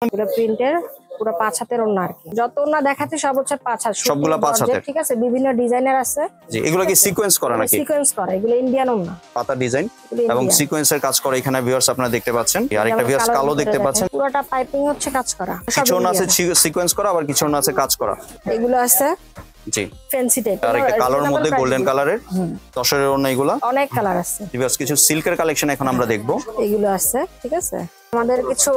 পুরো প্রিন্টের পুরো 5 হাতের ওন্না আর কি। যত ওন্না দেখাচ্ছি সব হচ্ছে 5 হাত, সবগুলো 5 হাতের। ঠিক আছে, বিভিন্ন ডিজাইনের আছে। জি, এগুলো কি সিকোয়েন্স করা নাকি? সিকোয়েন্স করা, এগুলো ইন্ডিয়ান ওন্না, পাতা ডিজাইন এবং সিকোয়েন্সের কাজ করা। এখানে ভিউয়ার্স আপনারা দেখতে পাচ্ছেন, আরেকটা ভিউয়ার্স কালো দেখতে পাচ্ছেন। পুরোটা পাইপিং হচ্ছে কাজ করা, কিছু ওন্না আছে সিকোয়েন্স করা, আবার কিছু ওন্না আছে কাজ করা। এগুলো আছে জি ফ্যান্সি টাইপ, আর একটা কালার মধ্যে গোল্ডেন কালারের তসরের ওন্না। এগুলো অনেক কালার আছে। ভিউয়ার্স কিছু সিল্কের কালেকশন এখন আমরা দেখব। এগুলো আছে, ঠিক আছে। আমাদের কিছু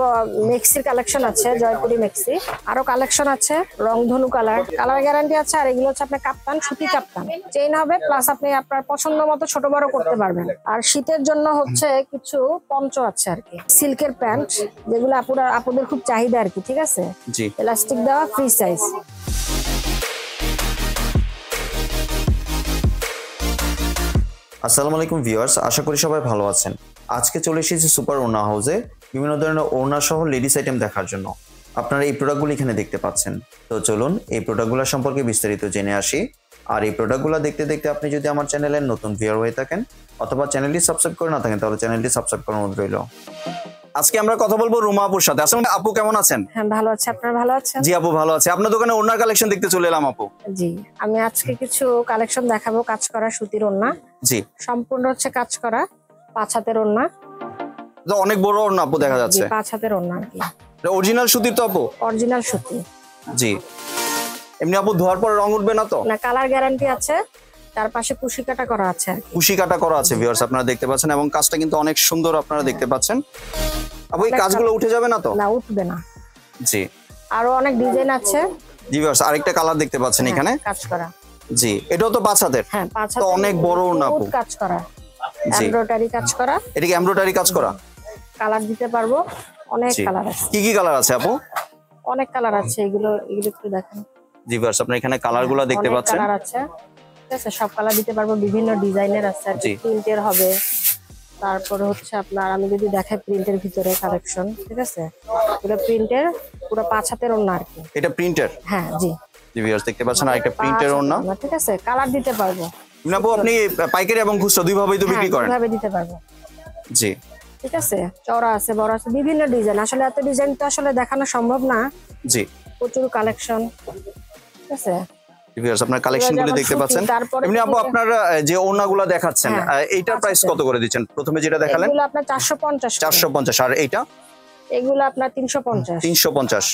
মেক্সির কালেকশন আছে, জয়পুরি মেক্সি, আরো কালেকশন আছে রংধনু কালার, কালার গ্যারান্টি আছে। আর এগুলো হচ্ছে আপনার কাপ্তান, সুতি কাপ্তান, চেইন হবে, প্লাস আপনি আপনার পছন্দ মতো ছোট বড় করতে পারবেন। আর শীতের জন্য হচ্ছে কিছু পঞ্চ আছে আর কি, সিল্কের প্যান্ট, যেগুলো আপুদের খুব চাহিদা আর কি, ঠিক আছে। জি, এলাস্টিক দেওয়া, ফ্রি সাইজ। আসসালামু আলাইকুম ভিউয়ার্স, আশা করি সবাই ভালো আছেন। আজকে চলে এসেছি সুপার ওড়না হাউসে বিভিন্ন ধরনের ওড়না সহ লেডিস আইটেম দেখার জন্য। আপনারা এই প্রোডাক্টগুলো এখানে দেখতে পাচ্ছেন। তো চলুন এই প্রোডাক্টগুলো সম্পর্কে বিস্তারিত জেনে আসি। আর এই প্রোডাক্টগুলো দেখতে দেখতে আপনি যদি আমার চ্যানেলের নতুন ভিউয়ার হয়ে থাকেন অথবা চ্যানেলটি সাবস্ক্রাইব করে না থাকেন, তাহলে চ্যানেলটি সাবস্ক্রাইব করার অনুরোধ রইল। আজকে আমরা কথা বলবো রুমা আপুর সাথে। আসলে আপু কেমন আছেন? হ্যাঁ ভালো আছি, আপনারা ভালো আছেন? জি আপু ভালো আছে। আপনার দোকানে ওড়নার কালেকশন দেখতে চলে এলাম আপু। জি, আমি আজকে কিছু কালেকশন দেখাবো, কাজ করা সুতির ওড়না। জি, সম্পূর্ণ হচ্ছে কাজ করা 5 হাতের ওড়না। তো অনেক বড় ওড়না আপু দেখা যাচ্ছে। 5 হাতের ওড়না আর কি, অরিজিনাল সুতির তো আপু? অরিজিনাল সুতি। জি, এমনি আপু ধোয়ার পর রং উঠবে না তো? না, কালার গ্যারান্টি আছে। তার পাশে কুশি কাটা করা আছে আর কি, কুশি কাটা করা আছে ভিউয়ার্স, আপনারা দেখতে পাচ্ছেন, এবং কাজটা কিন্তু অনেক সুন্দর আপনারা দেখতে পাচ্ছেন। আপু এই কাজগুলো উঠে যাবে না তো? না, উঠবে না। জি, আরো অনেক ডিজাইন আছে। জি ভিউয়ার্স আরেকটা কালার দেখতে পাচ্ছেন এখানে কাজ করা। জি, এটাও তো 5 হাতের। হ্যাঁ 5 তো হাতের, অনেক বড় ওড়না আপু। কাজ করা, জি, এমব্রয়ডারি কাজ করা। এটা কি এমব্রয়ডারি কাজ করা? কালার দিতে পারবো, অনেক কালার আছে। কি কি কালার আছে আপু? অনেক কালার আছে, এগুলো একটু দেখেন। জি ভিউয়ার্স আপনারা এখানে কালারগুলো দেখতে পাচ্ছেন। কালার আছে, ঠিক আছে, সব কালার দিতে পারবো, বিভিন্ন ডিজাইনের আছে আর কি, প্রিন্টের হবে। তারপরে হচ্ছে আপনার আমি যদি দেখাই প্রিন্টের ভিতরে কালেকশন, ঠিক আছে, পুরো প্রিন্টের পুরো 5 হাতের ওড়না আর কি। এটা প্রিন্টার? হ্যাঁ জি, জি ভিউয়ার্স দেখতে পাচ্ছেন আরেকটা প্রিন্টের ওড়না, ঠিক আছে। কালার দিতে পারবো। আপু আপনি পাইকারি এবং খুচরা দুই ভাবেই তো বিক্রি করেন? দুই ভাবে দিতে পারবো। জি, ঠিক আছে, চওড়া আছে, বড় আছে, বিভিন্ন ডিজাইন। আসলে এত ডিজাইন তো আসলে দেখানো সম্ভব না। জি, প্রচুর কালেকশন, ঠিক আছে। ভিউয়ার্স আপনার কালেকশনগুলো দেখতে পাচ্ছেন। এমনি আপু আপনার যে ওড়নাগুলো দেখাচ্ছেন এইটার প্রাইস কত করে দিচ্ছেন? প্রথমে যেটা দেখালেন এগুলো আপনার 450। 450, আর এইটা? এগুলো আপনার 350। 350।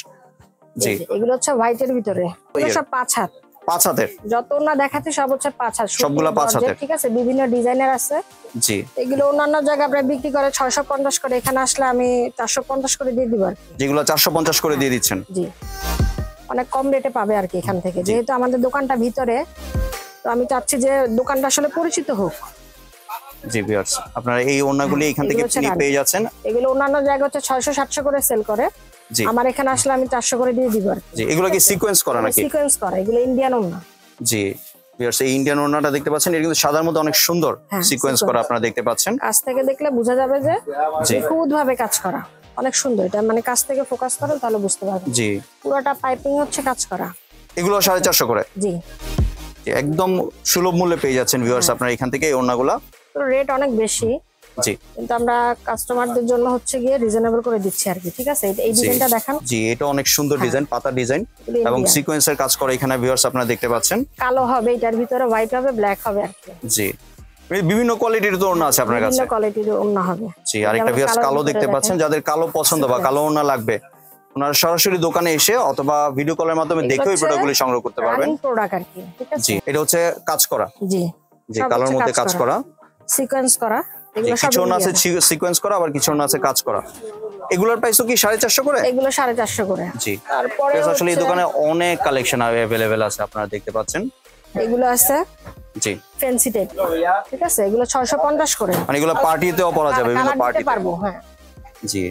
জি, এগুলো হচ্ছে হোয়াইটের ভিতরে, এগুলো সব 5 হাত। 5 হাতের? যত ওড়না দেখাচ্ছি সব হচ্ছে 5 হাত, সবগুলো 5 হাতের, ঠিক আছে। বিভিন্ন ডিজাইনের আছে। জি, এগুলো অন্যান্য জায়গায় আপনারা বিক্রি করে 650 করে, এখানে আসলে আমি 450 করে দিয়ে দিব আর কি। যেগুলো 450 করে দিয়ে দিচ্ছেন? জি, অনেক কম রেটে পাবে আর কি এখান থেকে, যেহেতু আমাদের দোকানটা ভিতরে, তো আমি চাচ্ছি যে দোকানটা আসলে পরিচিত হোক। জি ভিউয়ার্স আপনারা এই ওড়নাগুলি এখান থেকে পেয়ে যাচ্ছেন। এগুলো অন্যান্য জায়গায় হচ্ছে 600-700 করে সেল করে, আমার এখানে আসলে আমি 400 করে দিয়ে দিব আর কি। জি, এগুলো কি সিকোয়েন্স করা নাকি? সিকোয়েন্স করা, এগুলো ইন্ডিয়ান ওড়না। জি ভিউয়ার্স এই ইন্ডিয়ান ওড়নাটা দেখতে পাচ্ছেন, এটা কিন্তু সাদার মধ্যে অনেক সুন্দর সিকোয়েন্স করা আপনারা দেখতে পাচ্ছেন। কাছ থেকে দেখলে বোঝা যাবে যে নিখুঁত ভাবে কাজ করা, অনেক সুন্দর। এটা মানে কাছ থেকে ফোকাস করেন তাহলে বুঝতে পারবেন। জি, পুরোটা পাইপিং হচ্ছে কাজ করা। এগুলো 450 করে? জি, একদম সুলভ মূল্যে পেয়ে যাচ্ছেন ভিউয়ার্স আপনারা এখান থেকে এই ওড়নাগুলো। তো রেট অনেক বেশি, জি, কিন্তু আমরা কাস্টমারদের জন্য হচ্ছে গিয়ে রিজনেবল করে দিচ্ছি আর কি, ঠিক আছে। এই ডিজাইনটা দেখান। জি, এটা অনেক সুন্দর ডিজাইন, পাতা ডিজাইন এবং সিকোয়েন্সের কাজ করা এখানে ভিউয়ার্স আপনারা দেখতে পাচ্ছেন। কালো হবে, এটার ভিতরে হোয়াইট হবে, ব্ল্যাক হবে আর কি। জি, বিভিন্ন কোয়ালিটির তো ওড়না আছে আপনার কাছে? বিভিন্ন কোয়ালিটির ওড়না হবে। জি, আরেকটা ভিউয়ার্স কালো দেখতে পাচ্ছেন, যাদের কালো পছন্দ বা কালো ওড়না লাগবে ওনারা সরাসরি দোকানে এসে অথবা ভিডিও কলের মাধ্যমে দেখে ওই প্রোডাক্টগুলি সংগ্রহ করতে পারবেন। প্রোডাক্ট আর কি, ঠিক আছে। জি, এটা হচ্ছে কাজ করা। জি, জি, কালার মধ্যে কাজ করা, সিকোয়েন্স করা। এগুলো সব কিছু ওড়না আছে সিকোয়েন্স করা, আবার কিছু ওড়না আছে কাজ করা। এগুলোর প্রাইসও কি 450 করে? এগুলো 450 করে। জি, তারপরে আসলে এই দোকানে অনেক কালেকশন अवेलेबल আছে আপনারা দেখতে পাচ্ছেন। এগুলো আছে জি, ফ্যান্সি টাইপ, ঠিক আছে। এগুলো 650 করে, মানে এগুলো পার্টিতেও পরা যাবে, বিভিন্ন পার্টিতে পারবো। হ্যাঁ জি,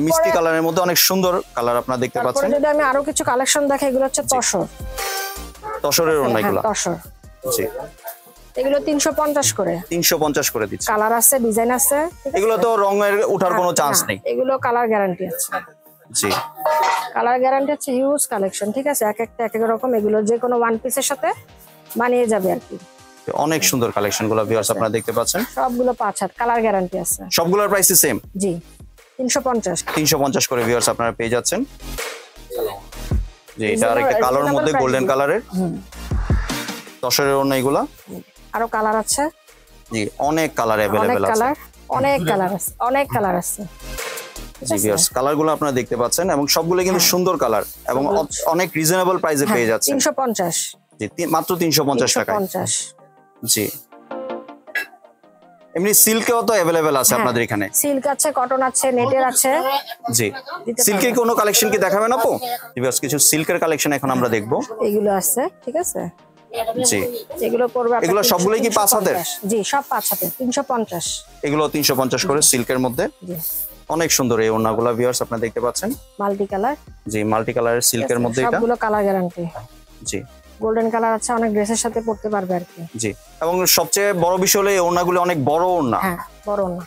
মিষ্টি কালারের মধ্যে অনেক সুন্দর কালার আপনারা দেখতে পাচ্ছেন। যদি আমি আরো কিছু কালেকশন দেখাই, এগুলো হচ্ছে তসর, তসরের ওড়না এগুলো। তসর, জি, এগুলো 350 করে। 350 করে দিচ্ছি। কালার আছে, ডিজাইন আছে, এগুলো তো রঙের ওঠার কোনো চান্স নেই? এগুলো কালার গ্যারান্টি আছে। জি, কালার গ্যারান্টি আছে, হিউজ কালেকশন, ঠিক আছে। এক একটা এক এক রকম, এগুলো যে কোনো ওয়ান পিসের সাথে বানিয়ে যাবে আর কি। অনেক সুন্দর কালেকশনগুলো ভিউয়ার্স আপনারা দেখতে পাচ্ছেন। সবগুলো 5 হাত, কালার গ্যারান্টি আছে। সবগুলোর প্রাইস সেম? জি, 350 350 করে ভিউয়ার্স আপনারা পেয়ে যাচ্ছেন। যে এটা আরেকটা কালার মধ্যে গোল্ডেন কালারের তসরের ওড়না এগুলা। আরো কালার আছে, জি অনেক কালার अवेलेबल আছে, অনেক কালার আছে, অনেক কালার আছে। জি ভিউয়ার্স কালারগুলো আপনারা দেখতে পাচ্ছেন এবং সবগুলো কিন্তু সুন্দর কালার এবং অনেক রিজনেবল প্রাইসে পেয়ে যাচ্ছেন। 350 জি মাত্র 350 টাকায়। জি এমনি সিল্কেও তো अवेलेबल আছে আপনাদের এখানে। সিল্ক আছে, কটন আছে, নেটের আছে। জি সিল্কের কোনো কালেকশন কি দেখাবেন আপু? ভিউয়ার্স কিছু সিল্কের কালেকশন এখন আমরা দেখব। এগুলো আছে, ঠিক আছে। জি এগুলো পড়বে, এগুলো সবগুলোই কি 5 হাতের? জি সব 5 হাতের, 350। এগুলো 350 করে সিল্কের মধ্যে। জি অনেক সুন্দর এই ওড়নাগুলো ভিউয়ার্স আপনারা দেখতে পাচ্ছেন। Multi colour. জি মাল্টি কালারের সিল্কের মধ্যে এটা। সবগুলো কালার গ্যারান্টি। জি গোল্ডেন কালার আছে, অনেক ড্রেসের সাথে পরতে পারবে আর কি। জি এবং সবচেয়ে বড় বিষয় হলো এই ওড়নাগুলো অনেক বড় ওড়না। হ্যাঁ বড় ওড়না,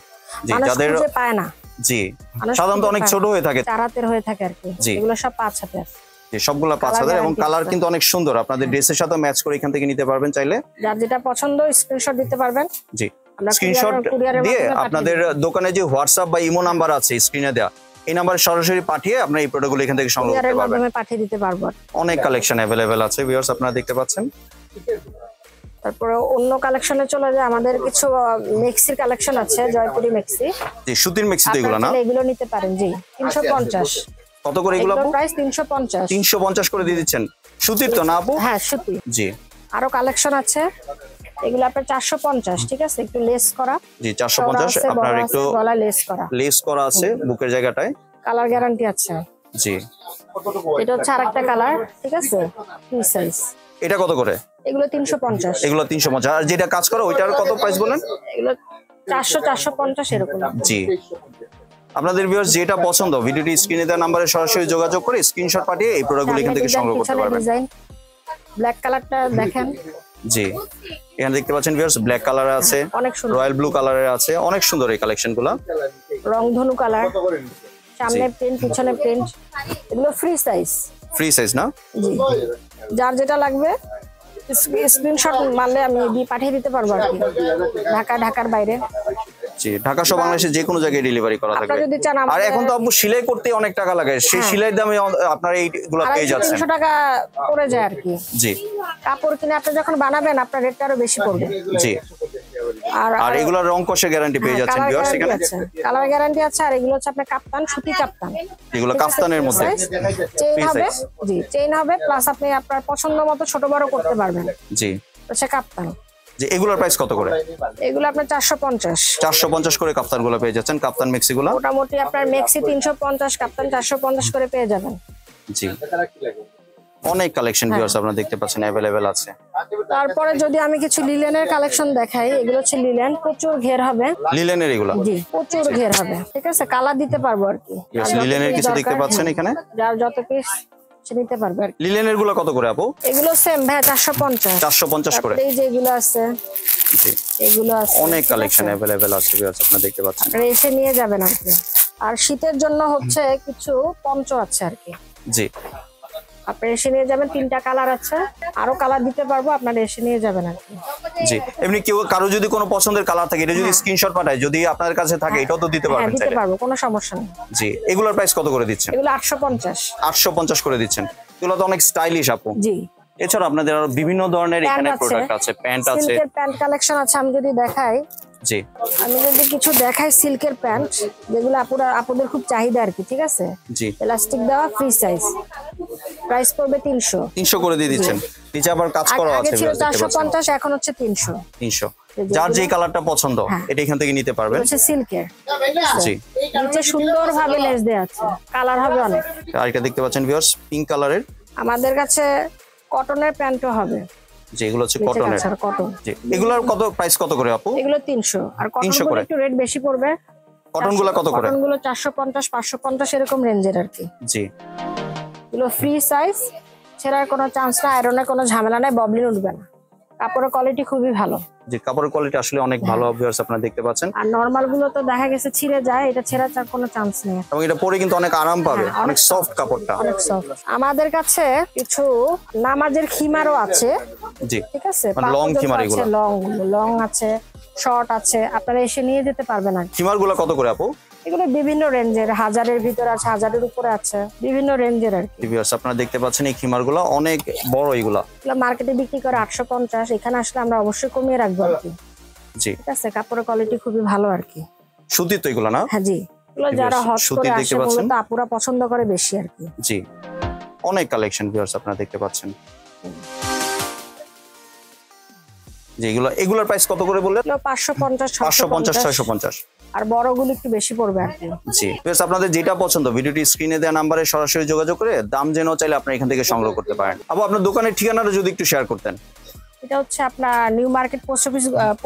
জি মানুষ যাদের খুঁজে পায় না। জি সাধারণত অনেক ছোট হয়ে থাকে, 4 হাতের হয়ে থাকে আর কি। এগুলো সব 5 হাতের। জি সবগুলা 5 হাতের এবং কালার কিন্তু অনেক সুন্দর, আপনাদের ড্রেসের সাথে ম্যাচ করে এখান থেকে নিতে পারবেন চাইলে। যার যেটা পছন্দ স্ক্রিনশট দিতে পারবেন। জি স্ক্রিনশট দিয়ে আপনাদের দোকানে যে হোয়াটসঅ্যাপ বা ইমো নাম্বার আছে স্ক্রিনে দেয়া, এই নাম্বারে সরাসরি পাঠিয়ে আপনারা এই প্রোডাক্টগুলো এখান থেকে সংগ্রহ করতে পারবেন। আমি পাঠিয়ে দিতে পারবো। অনেক কালেকশন अवेलेबल আছে ভিউয়ার্স আপনারা দেখতে পাচ্ছেন। তারপরে অন্য কালেকশনে চলে যায়, আমাদের কিছু মেক্সির কালেকশন আছে, জয়পুরি মেক্সি। জি সুতির মেক্সি তো এগুলো না? এগুলো নিতে পারেন। জি 350। কত করে এগুলো আপু? প্রাইস 350। 350 করে দিয়ে দিচ্ছেন। সুতির তো না আপু? হ্যাঁ সুতি। জি আরো কালেকশন আছে, এগুলো আপনার 450, ঠিক আছে, একটু লেস করা। জি 450 আপনার একটু গলা লেস করা আছে বুকের জায়গাটায়। কালার গ্যারান্টি আছে। জি এটা হচ্ছে আরেকটা কালার, ঠিক আছে, ফ্রি সাইজ। এটা কত করে? এগুলো 350। এগুলো 350। আর যেটা কাজ করা ওইটার কত প্রাইস বলেন? এগুলো 400 450 এরকম। জি আপনাদের ভিউয়ার্স যেটা পছন্দ ভিডিওটি স্ক্রিনে দেওয়া নম্বরে সরাসরি যোগাযোগ করে স্ক্রিনশট পাঠিয়ে এই প্রোডাক্টগুলো এখান থেকে সংগ্রহ করতে পারবেন। ব্ল্যাক কালারটা দেখেন। জি এখানে দেখতে পাচ্ছেন ভিউয়ার্স ব্ল্যাক কালার আছে, অনেক সুন্দর, রয়্যাল ব্লু কালারের আছে, অনেক সুন্দর এই কালেকশনগুলো। রংধনু কালার, সামনে প্রিন্ট পিছনে প্রিন্ট, এগুলো ফ্রি সাইজ। ফ্রি সাইজ না? জি যার যেটা লাগবে স্ক্রিনশট মারলে আমি পাঠিয়ে দিতে পারবো আর কি, ঢাকার বাইরে। জি ঢাকা সহ বাংলাদেশে যে কোনো জায়গায় ডেলিভারি করা থাকবে। আর এখন তো আপু সেলাই করতে অনেক টাকা লাগে, সেই সেলাইয়ের দামে আপনারা এইগুলো পেয়ে যাচ্ছেন। 300 টাকা পড়ে যায় আর কি। জি কাপড় কিনে আপনি যখন বানাবেন আপনার রেটটা আরো বেশি পড়বে। জি আর এগুলোর রং কষে গ্যারান্টি পেয়ে যাচ্ছেন ভিউয়ার্স এখানে। কালার গ্যারান্টি আছে। আর এগুলো হচ্ছে আপনার কাপ্তান, সুতি কাপ্তান, এগুলো কাফতানের মধ্যে চেইন হবে। জি চেইন হবে, প্লাস আপনি আপনার পছন্দ মতো ছোট বড় করতে পারবেন। জি হচ্ছে কাপ্তান। যে এগুলোর প্রাইস কত করে? এগুলো আপনার 450। 450 করে কাপ্তানগুলো পেয়ে যাচ্ছেন, কাপ্তান মেক্সিগুলো। মোটামুটি আপনার মেক্সি 350, কাপ্তান 450 করে পেয়ে যাবেন। জি অনেক কালেকশন ভিউয়ার্স আপনারা দেখতে পাচ্ছেন अवेलेबल আছে। তারপরে যদি আমি কিছু লিলেনের কালেকশন দেখাই, এগুলো হচ্ছে লিলেন, প্রচুর ঘের হবে। লিলেনের এগুলো? জি প্রচুর ঘের হবে, ঠিক আছে, কালার দিতে পারবো আর কি। লিলেনের কিছু দেখতে পাচ্ছেন এখানে, যার যত পিস নিতে পারবে আর কি। লিলেনের গুলো কত করে আপু? এগুলো সেম ভাই 450। 450 করে। এই যে এগুলো আছে, জি এগুলো আছে, অনেক কালেকশন अवेलेबल আছে ভিউয়ার্স আপনারা দেখতে পাচ্ছেন। আর এসে নিয়ে যাবেন আর কি। আর শীতের জন্য হচ্ছে কিছু পঞ্চ আছে আর কি। জি আপনি এসে নিয়ে যাবেন, 3টা কালার আছে, আরো কালার দিতে পারবো, আপনারা এসে নিয়ে যাবেন আর কি। জি এমনি কেউ কারো যদি কোনো পছন্দের কালার থাকে এটা যদি স্ক্রিনশট পাঠায়, যদি আপনাদের কাছে থাকে এটাও তো দিতে পারবেন দিতে পারবো, কোনো সমস্যা নেই। জি এগুলোর প্রাইস কত করে দিচ্ছেন? এগুলো 850। 850 করে দিচ্ছেন। এগুলো তো অনেক স্টাইলিশ আপু। জি এছাড়া আপনাদের আরো বিভিন্ন ধরনের এখানে প্রোডাক্ট আছে, প্যান্ট আছে, সিল্কের প্যান্ট কালেকশন আছে। আমি যদি দেখাই, জি আমি যদি কিছু দেখাই সিল্কের প্যান্ট, যেগুলো আপুদের খুব চাহিদা আর কি, ঠিক আছে। জি এলাস্টিক দেওয়া, ফ্রি সাইজ, প্রাইস পড়বে 300 করে দিয়ে দিচ্ছেন। নিচে আবার কাজ করা আছে, আগে ছিল 450, এখন হচ্ছে 300। যার যে কালারটা পছন্দ এটা এখান থেকে নিতে পারবেন। হচ্ছে সিল্কের। জি নিচে সুন্দরভাবে লেস দেয়া আছে, কালার হবে অনেক। আর এটা দেখতে পাচ্ছেন ভিউয়ার্স পিঙ্ক কালারের। আমাদের কাছে কটনের প্যান্টও হবে। যে এগুলো হচ্ছে কটনের। কটন। জি এগুলোর কত প্রাইস কত করে আপু? এগুলো 300। আর কটনগুলো একটু রেট বেশি পড়বে। কটনগুলো কত করে? কটনগুলো 450 550 এরকম রেঞ্জের আর কি। জি এগুলো ফ্রি সাইজ, ছেঁড়ার কোনো চান্স না, আয়রনের কোনো ঝামেলা নাই, ববলিন উঠবে না। কাপড়ের কোয়ালিটি খুবই ভালো। যে কাপড়ের কোয়ালিটি আসলে অনেক ভালো ভিউয়ার্স আপনারা দেখতে পাচ্ছেন। আর নরমাল গুলো তো দেখা গেছে ছিঁড়ে যায়, এটা ছেঁড়ার কোনো চান্স নেই। এবং এটা পরে কিন্তু অনেক আরাম পাবে, অনেক সফট কাপড়টা, অনেক সফট। আমাদের কাছে কিছু নামাজের খিমারও আছে। জি ঠিক আছে, লং খিমার, এগুলো লং আছে, শর্ট আছে, আপনারা এসে নিয়ে যেতে পারবেন। আর খিমার গুলো কত করে আপু? এগুলো বিভিন্ন রেঞ্জের, 1000-এর ভিতরে আছে, 1000-এর উপরে আছে, বিভিন্ন রেঞ্জের আর কি। ভিউয়ার্স আপনারা দেখতে পাচ্ছেন এই খিমারগুলো অনেক বড়, এগুলা এগুলো মার্কেটে বিক্রি করে 850, এখানে আসলে আমরা অবশ্যই কমিয়ে রাখবো আর কি। জি ঠিক আছে, কাপড়ের কোয়ালিটি খুবই ভালো আর কি। সুতি তো এগুলো না? হ্যাঁ জি, এগুলো যারা হট সুতি করে দেখতে আসে পাচ্ছেন? মূলত আপুরা পছন্দ করে বেশি আর কি। জি অনেক কালেকশন ভিউয়ার্স আপনারা দেখতে পাচ্ছেন। যে এগুলোর প্রাইস কত করে বললেন? এগুলো 550, 550 650, 650। আর বড়গুলো একটু বেশি পড়বে আর কি। জি বেশ, আপনাদের যেটা পছন্দ ভিডিওটি স্ক্রিনে দেওয়া নাম্বারে সরাসরি যোগাযোগ করে দাম জেনেও চাইলে আপনি এখান থেকে সংগ্রহ করতে পারেন। আপু আপনার দোকানের ঠিকানাটা যদি একটু শেয়ার করতেন। এটা হচ্ছে আপনার নিউ মার্কেট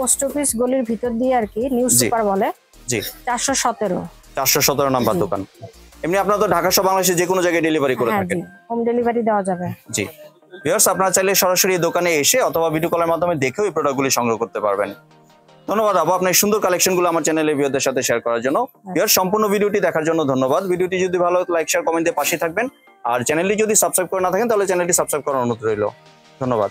পোস্ট অফিস গলির ভিতর দিয়ে আর কি, নিউ জি। সুপার বলে। জি 417। 417 নাম্বার জি। দোকান। এমনি আপনারা তো ঢাকা সহ বাংলাদেশে যে কোনো জায়গায় ডেলিভারি করে হ্যাঁ থাকেন। জি, হোম ডেলিভারি দেওয়া যাবে। জি ভিউয়ার্স আপনারা চাইলে সরাসরি এই দোকানে এসে অথবা ভিডিও কলের মাধ্যমে দেখেও এই প্রোডাক্টগুলি সংগ্রহ করতে পারবেন। ধন্যবাদ আপু আপনার সুন্দর কালেকশনগুলো আমার চ্যানেলে ভিউয়ারদের সাথে শেয়ার করার জন্য। ভিউয়ার্স সম্পূর্ণ ভিডিওটি দেখার জন্য ধন্যবাদ। ভিডিওটি যদি ভালো লাগে লাইক শেয়ার কমেন্ট দিয়ে পাশে থাকবেন, আর চ্যানেলটি যদি সাবস্ক্রাইব করে না থাকেন তাহলে চ্যানেলটি সাবস্ক্রাইব করার অনুরোধ রইল। ধন্যবাদ।